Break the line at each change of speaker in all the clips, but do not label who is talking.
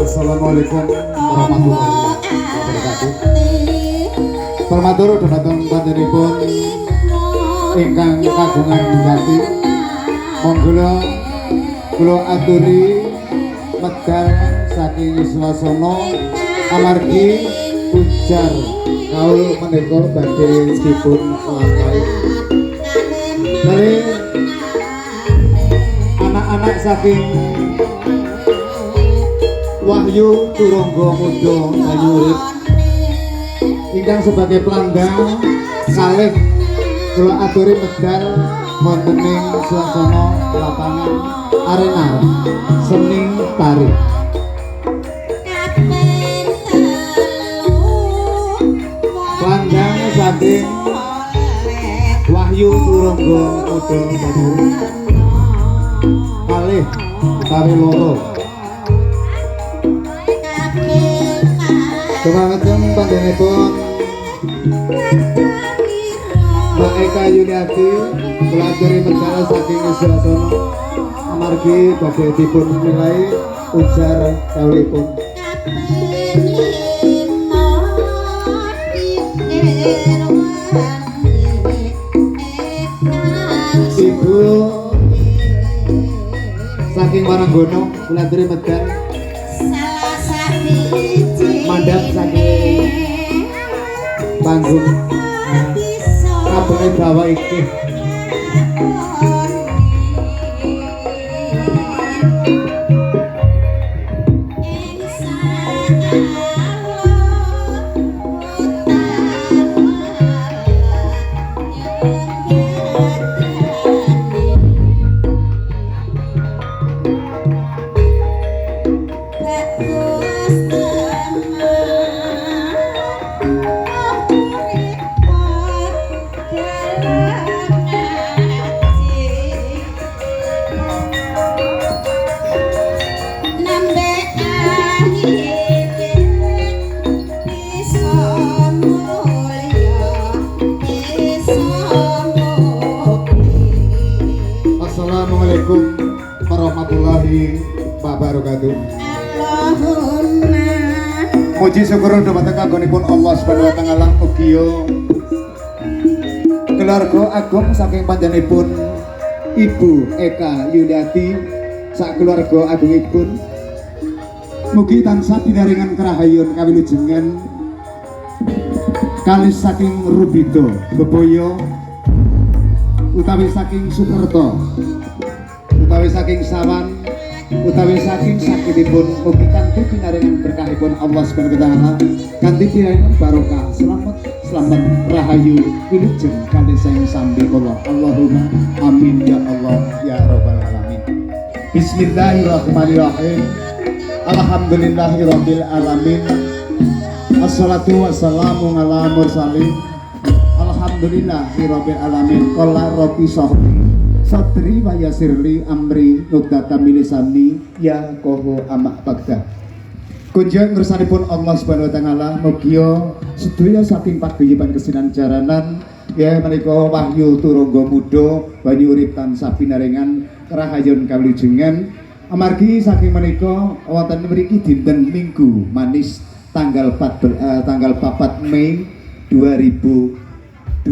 Assalamualaikum warahmatullahi wabarakatuh. Permatur dhumateng panjenenganipun ingkang kagungan hati. Monggo kula aturi medal saking swasana amargi ujar kaul menika badhe dipun lampahi. Dari anak-anak saking Wahyu Turangga Muda Banyu Urip ingkang sebagai pelanggang kalih kula aturi medal wonten ing suasana lapangan arena seni tari. Pelanggang saking Wahyu Turangga Muda Banyu Urip kalih utawi loro. Kemanten panjenenganipun Mbak Eka Yuniati kula aturi medal saking swasana amargi badhe dipun nilai ujar kaulipun. Ibu saking Waranggono kula aturi medal mandap saking panggung kabeh bawa iki. Assalamualaikum warahmatullahi wabarakatuh.
Allahumma
muji syukur dhumateng kagunganipun Allah Subhanahu wa taala ugi keluarga agung saking panjenenganipun Ibu Eka Yuniati sak keluarga agungipun mugi tansah pinaringan kerahayun kawilujengan kalis saking Rubito Beboyo utawi saking Sukerto utawi saking Sawan utawi saking sakitipun mugi kanthi pinaringan berkahipun Allah Subhanahu wa taala kanthi pinaringan barokah selamat rahayu wilujeng kanthi sang sambi kula Allahumma amin ya Allah ya rabbal alamin. Bismillahirrahmanirrahim. Alhamdulillahirabbil alamin. Assalatu wassalamu ala mursalin. Alhamdulillahirabbil alamin. Qala rabbi sahbi sadri wa yasirli amri nuqdata milisani ya koho amak bagda. Kunjung ngersanipun Allah Subhanahu wa taala mugi sedaya saking paguyuban kesinan jaranan ya menika Wahyu Turangga Muda Banyu Urip tansah pinaringan rahayun kawilujengan amargi saking menika wonten mriki dinten Minggu manis tanggal 4 Mei 2025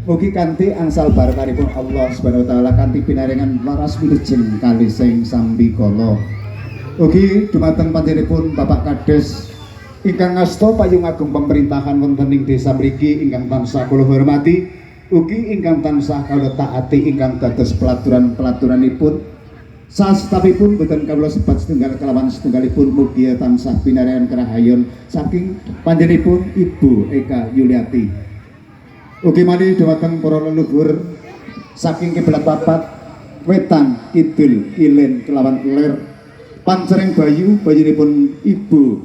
mugi kanthi angsal barokahipun Allah Subhanahu wa taala kanthi pinaringan laras wilujeng kalih sing sambi kala. Ugi dumateng panjenenganipun Bapak Kades ingkang ngasta payung agung pemerintahan wonten ing desa mriki ingkang tansah kula hormati, ugi ingkang tansah kula taati ingkang dados pelaturanipun saestapipun boten kawula sebat setunggal kelawan setunggalipun mugi tansah pinaringan kerahayun saking panjenenganipun Ibu Eka Yuniati. Ugi malih dumateng para leluhur saking kiblat papat wetan kidul kilen kelawan ler Pancering Bayu bayinipun Ibu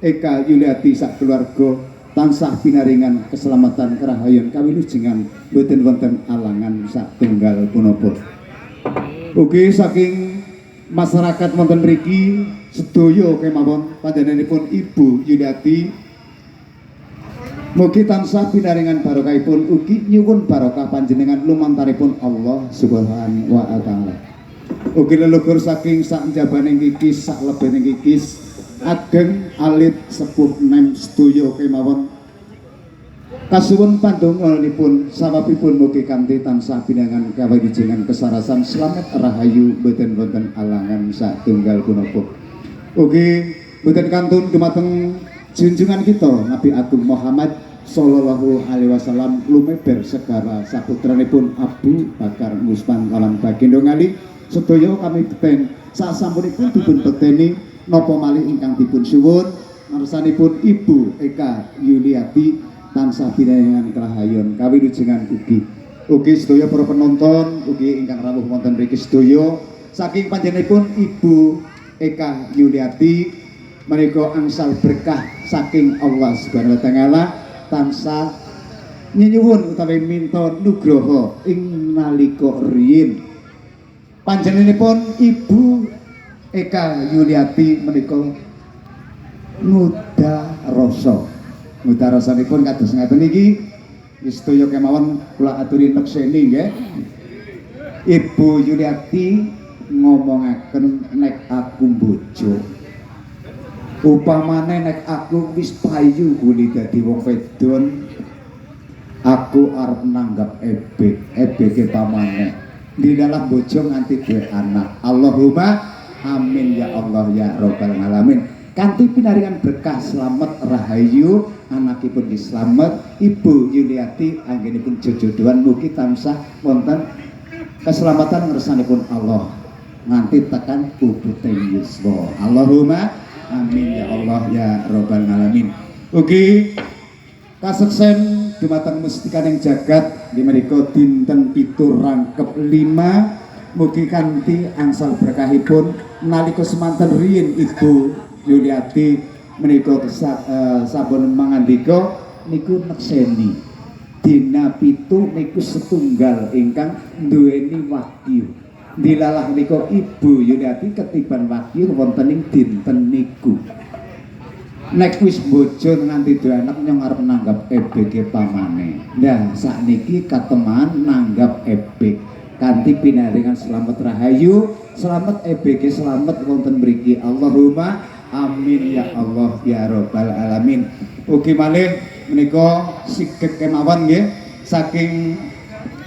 Eka Yuliati sak keluarga tansah pinaringan keselamatan kerahayan kawilujengan boten wonten alangan sak tunggal punapa. Ugi saking masyarakat wonten mriki sedaya kemawon panjenenganipun Ibu Yuliati mugi tansah pinaringan barokahipun ugi nyuwun barokah panjenengan lumantaripun Allah Subhanahu wa taala. Ugi leluhur saking sak njabaning kikis sak lebening kikis ageng alit sepuh nem sedaya kemawon kasuwun pandonganipun sawabipun mugi kanthi tansah pinangan kawilujengan kesarasan slamet rahayu boten wonten alangan satunggal punapa. Ugi boten kantun dumateng junjungan kita Nabi Agung Muhammad sallallahu alaihi wasallam lumeber segara saputranipun Abu Bakar Musman kalan bagindo ngali sedaya kami beten sasampunipun dipun beteni napa malih ingkang dipun suwun ngarsanipun Ibu Eka Yuliati tansah pinaringan kerahayon kawilujengan ugi sedaya para penonton ugi ingkang rawuh wonten mriki sedaya saking panjenenganipun Ibu Eka Yuliati menika angsal berkah saking Allah Subhanahu wa taala tansah nyuwun utawi minta nugraha ing nalika riyin panjenenganipun Ibu Eka Yuliati menika ngudha rasanipun kados ngaten iki sedaya kemawon kula aturi nekseni nggih. Ibu Yuliati ngomongaken nek aku bojo upamane nek aku wis payu guli dadi wong wedon aku arep nanggap ebeke pamane di dalam bojo nganti duwe anak. Allahumma amin ya Allah ya rabbal alamin. Kanthi pinaringan berkah slamet rahayu anakipun slamet Ibu Yuliati anggenipun jojodohan mugi tansah wonten keselamatan ngersanipun Allah nganti tekan puputing yuswa. Allahumma amin ya Allah ya rabbal alamin. Ugi kaseksen dumateng mustikaning jagat di menika dinten 7 rangkep 5 mugi kanthi angsal berkahipun nalika semanten riyin Ibu Yuliati menika sampun mangandika niku nekseni dina 7 niku setunggal ingkang duweni wagyu. Dilalah menika Ibu Yuliati ketiban wagyu wonten ing dinten niku. Nek wis bojo nganti duwe anak nyong arep nanggap ebeke pamane. Nah sakniki kateman nanggap ebek kanthi pinaringan slamet rahayu, slamet ebeke slamet wonten mriki. Allahumma amin ya Allah ya rabbal alamin. Ugi malih menika sigek kemawon nggih saking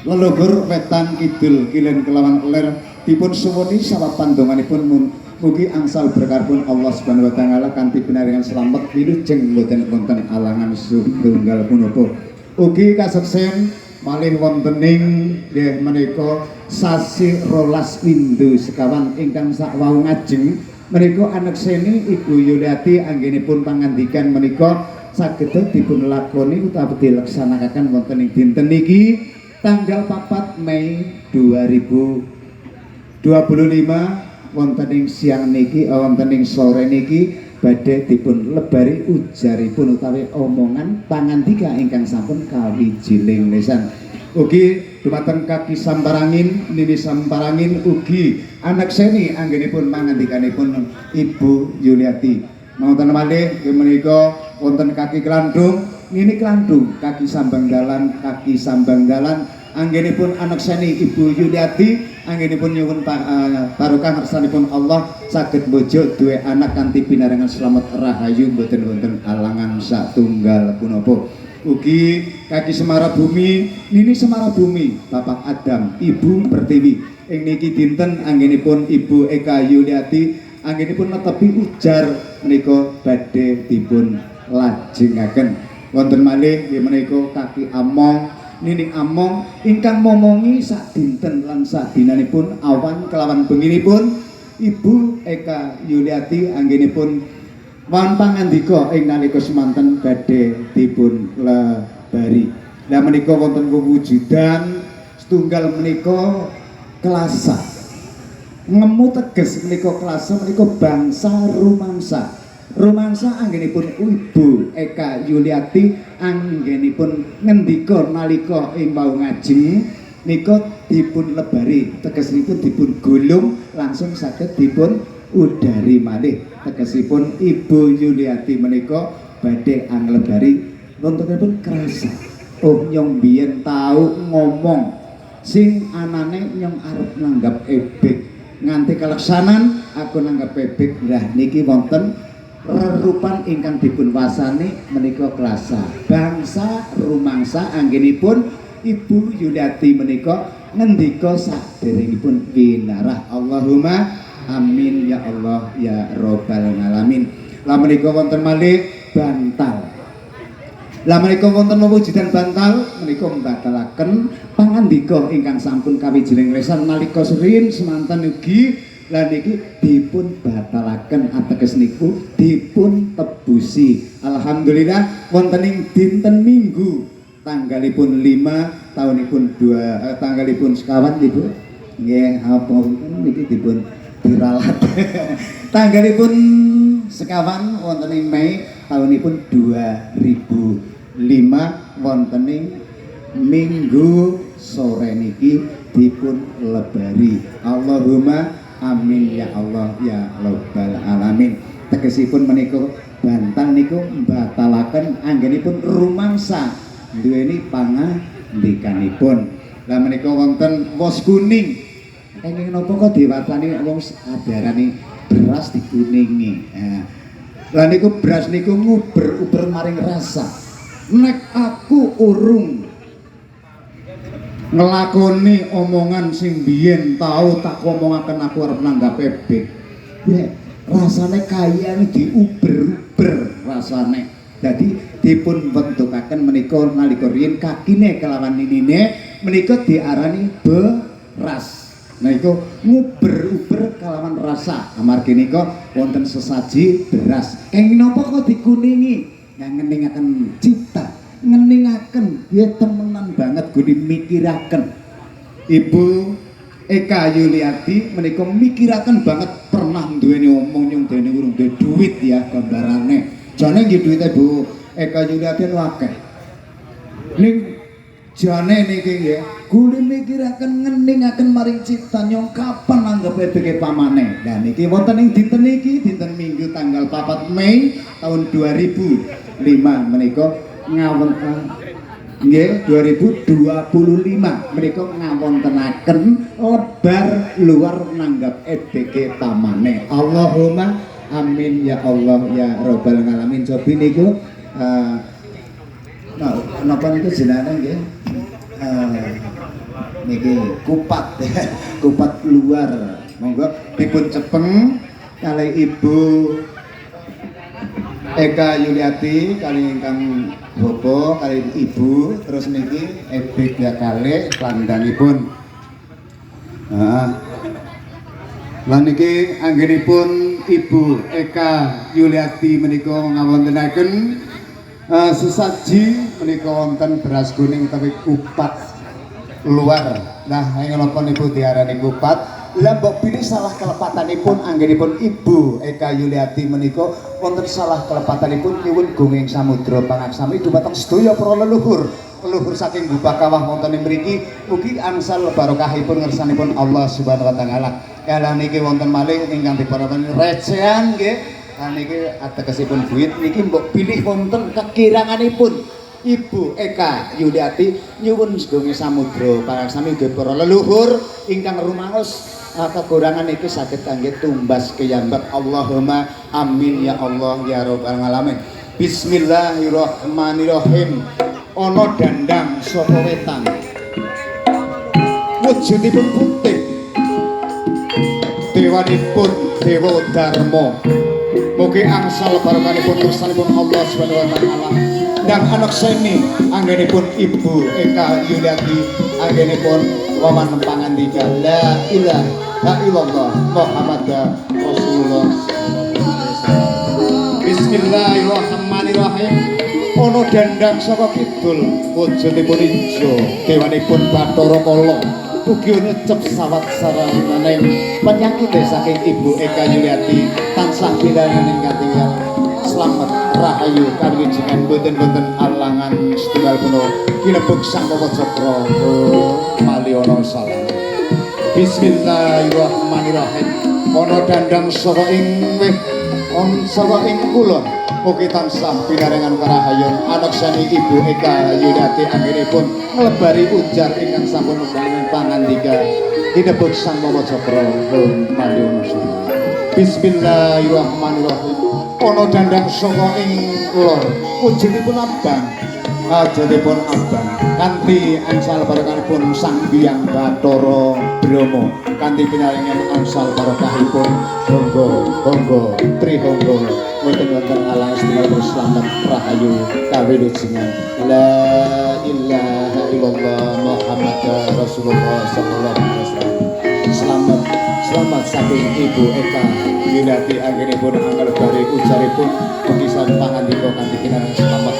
leluhur wetan kidul kilen kelawan kelir dipun suwuni sawab pandonganipun mugi angsal berkarpun Allah Subhanahu wa taala kanthi pinaringan slamet wilujeng boten wonten alangan setunggal punapa. Ugi kaseksen malih wontening nggih menika sasi rolas windu sekawan ingkang sakwau ngajeng menika anak seni Ibu Yuliati anggenipun pangandikan menika saged dipun lakoni utawi dilaksanakaken wonten ing dinten niki tanggal 4 Mei 2025 wonten ing siang niki wonten ing sore niki badhe dipun lebari ujaripun utawi omongan pangandika ingkang sampun kawijiling lesan. Ugi dumateng kaki samparangin nini samparangin ugi anak seni anggenipun mangandikanipun Ibu Yuliati. Wonten malih menika wonten kaki klandung nini klandung kaki sambang dalan anggenipun anak seni Ibu Yuliati anggenipun nyuwun barokah ngersanipun Allah saged bojo duwe anak kanthi pinaringan slamet rahayu boten wonten alangan satunggal punapa. Ugi kaki Semara Bumi nini Semara Bumi Bapak Adam Ibu Pertiwi ing niki dinten anggenipun Ibu Eka Yuliati anggenipun netepi ujar menika badhe dipun lajengaken. Wonten malih nggih menika kaki Among nini Among ingkang momongi sak dinten lan sak dinanipun awan kelawan benginipun Ibu Eka Yuliati anggenipun wan pangandika ing nalika semanten badhe dipun lebari. Lah menika wonten wewujudan setunggal menika kelasa. Ngemu teges menika kelasa menika bangsa rumangsa. Rumangsa anggenipun Ibu Eka Yuliati anggenipun ngendika nalika ing wau ngajeng nika dipun lebari tegesipun dipun gulung langsung saged dipun udari malih tegesipun Ibu Yuliati menika badhe anglebari nontonipun kerasa oh nyong biyen tau ngomong sing anane nyong arep nanggap ebek nganti kaleksanan aku nanggap ebek lah niki wonten rerupan ingkang dipun wasani menika klasa bangsa rumangsa anggenipun Ibu Yuliati menika ngendika saderengipun winarah Allahumma amin ya Allah ya rabbal alamin. Lah menika wonten malih bantal. Lah menika wonten mewujudan bantal menika mbatalaken pangandika ingkang sampun kawijining lesan nalika serin semanten ugi lan niki dipun batalaken ateges niku dipun tebusi. Alhamdulillah wonten ing dinten Minggu tanggalipun 5 taunipun 2 tanggalipun sekawan Ibu. Nggih apa niki dipun diralat. Tanggalipun sekawan wonten ing Mei taunipun 2005 wonten ing Minggu sore niki dipun lebari. Allahumma amin ya Allah ya rabbal alamin. Tegesipun menika bantal niku mbatalaken anggenipun rumangsa duweni pangandikanipun. Lah menika wonten wos kuning. Kenging napa kok diwacani wong adarane beras dikuningi. Lah niku beras niku nguber-uber maring rasa. Nek aku urung ngelakoni omongan sing biyen tau tak omongaken aku arep nanggap ebek. Ya, rasane kayane diuber-uber rasane. Dadi dipun bentukaken menika nalika riyin kakine kelawan ninine menika diarani beras. Nah iku nguber-uber kelawan rasa. Amargi nika wonten sesaji beras. Kenging napa kok dikuningi? Ya ngeningaken cipta. Ngeningaken ya temenan banget gue mikiraken Ibu Eka Yuliati menika mikiraken banget pernah duweni omong nyong dene urung duwe duit ya gambarane jane nggih duwite Bu Eka Yuliati akeh ning jane niki nggih kula mikiraken ngeningaken maring cipta nyong kapan anggap ebeke pamane. Nah niki wonten ing dinten niki dinten Minggu tanggal 4 Mei tahun 2005 menika ngawonten nggih 2025 menika ngawontenaken lebar luar nanggap EBG pamane. Allahumma amin ya Allah ya rabbal alamin. Cobi niku napa niku jenenge nggih niki kupat kupat luar monggo dipun cepeng kalih Ibu Eka Yuliati kali ingkang Bobo kali Ibu terus niki ebek ya kalih klandangipun. Lan niki anggenipun Ibu Eka Yuliati menika ngawontenaken sesaji menika wonten beras kuning tapi kupat luar. Nah, ing napa niku diarani kupat? Lah mbok pilih salah kelepatanipun anggenipun Ibu Eka Yuliati menika wonten salah kelepatanipun nyuwun gunging samudra pangaksami dumateng sedaya para leluhur saking Bupakawah wonten mriki mugi angsal barokahipun ngersanipun Allah Subhanahu wa taala. Kala niki wonten malih ingkang diparapan recehan nggih. Niki ategesipun duit niki mbok pilih wonten kekiranganipun Ibu Eka Yuliati nyuwun gunging samudra pangaksami nggih para leluhur ingkang rumaos kekurangan itu sakit kangge tumbas kiyambak. Allahumma amin ya Allah ya rabbal alamin. Bismillahirrahmanirrahim. Ana dandang saka wetan wujudipun putih dewanipun Dewa Dharma mugi angsal barokahipun kersanipun Allah Subhanahu wa taala. Dan anak seni anggenipun Ibu Eka Yuliati anggenipun waman pangandika la ilaha illallah Muhammadur Rasulullah. Bismillahirrahmanirrahim. Ana dandang saka kidul wujudipun ijo dewanipun Bathara Kala ugi nyecep sawat sarananing penyakit saking Ibu Eka Yuliati tansah pinaringaning katingal slamet rahayu kawijinan boten-boten alangan setunggal puno kinebuk sang Maha Cakra maliono salam. Bismillahirrahmanirrahim. Ana dandang saka ing weh saka ing kulon mugi tansah pinarengan karahayun anak sami Ibu Eka Yuniati anggenipun nglebari ujar ingkang sampun pangandika kinebuk sang Maha Cakra maliono salam. Bismillahirrahmanirrahim. Ana dandang saka ing lor wujudipun abang ajatipun abang kanthi angsal barokahipun Sang Hyang Bathara Brahma kanthi pinaringan angsal barokahipun Bangga Trihangga wonten alang setunggal slamet rahayu kawilujengan la ilaha illallah Muhammadar Rasulullah sallallahu alaihi wasallam. Selamat saking Ibu Eka Yuniati anggenipun anggal bari ujaripun pengisan pangandika kanthi pinaringan selamat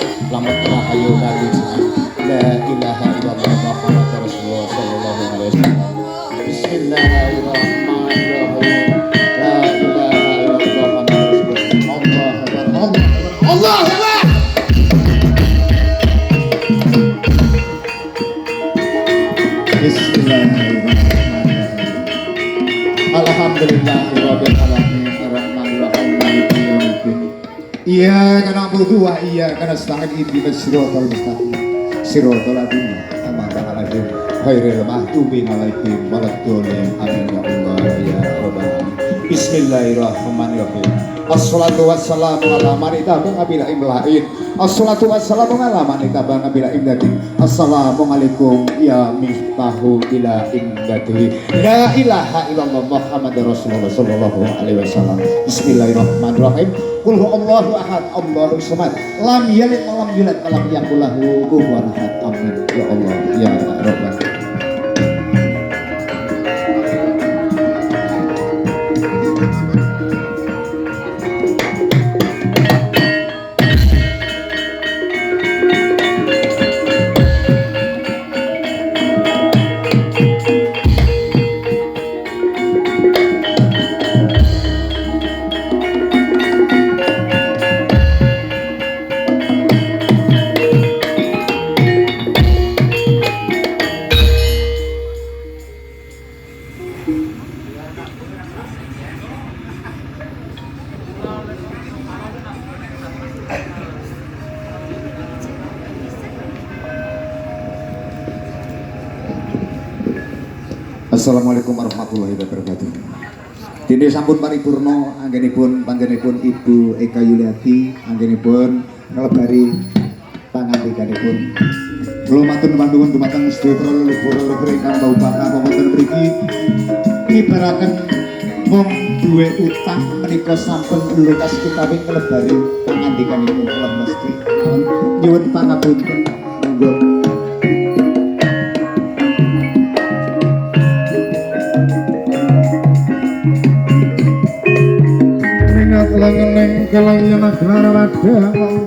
rahayu kawilujengan la ilaha illallah Muhammadar Rasulullah sallallahu alaihi wasallam. Bismillahirrahmanirrahim. La ilaha illallah Muhammadar Rasulullah. Allah Akbar. Bismillahirrahmanirrahim. Alhamdulillahirabbil alamin arrahmanirrahim maliki yaumiddin. Iyyaka na'budu wa iyyaka nasta'in ihdinas siratal mustaqim. Siratal ladzina an'amta 'alaihim ghairil maghdubi 'alaihim waladdallin. Amin ya Allah ya rabbal alamin. Bismillahirrahmanirrahim. Assalatu wassalamu ala man itabang abila imlain. Assalatu wassalamu ala man itabang abila imdati. Assalamualaikum ya miftahu ila imdati. La ilaha illallah Muhammadur Rasulullah sallallahu alaihi wasallam. Bismillahirrahmanirrahim. Qul huwallahu ahad, Allahus samad. Lam yalid wa lam yulad wa lam yakul lahu kufuwan ahad. Amin ya Allah ya rabbal alamin. Assalamualaikum warahmatullahi wabarakatuh. Dene sampun paripurna anggenipun panjenenganipun Ibu Eka Yuniati anggenipun nglebari pangandikanipun. Kula matur nuwun dumateng sedaya leluhur ingkang baupaka wonten mriki ngibaraken wong duwe utang menika sampun lukas utawi nglebari pangandikanipun kula mesti nyuwun pangapunten monggo. Langeneng kalayan negara wadang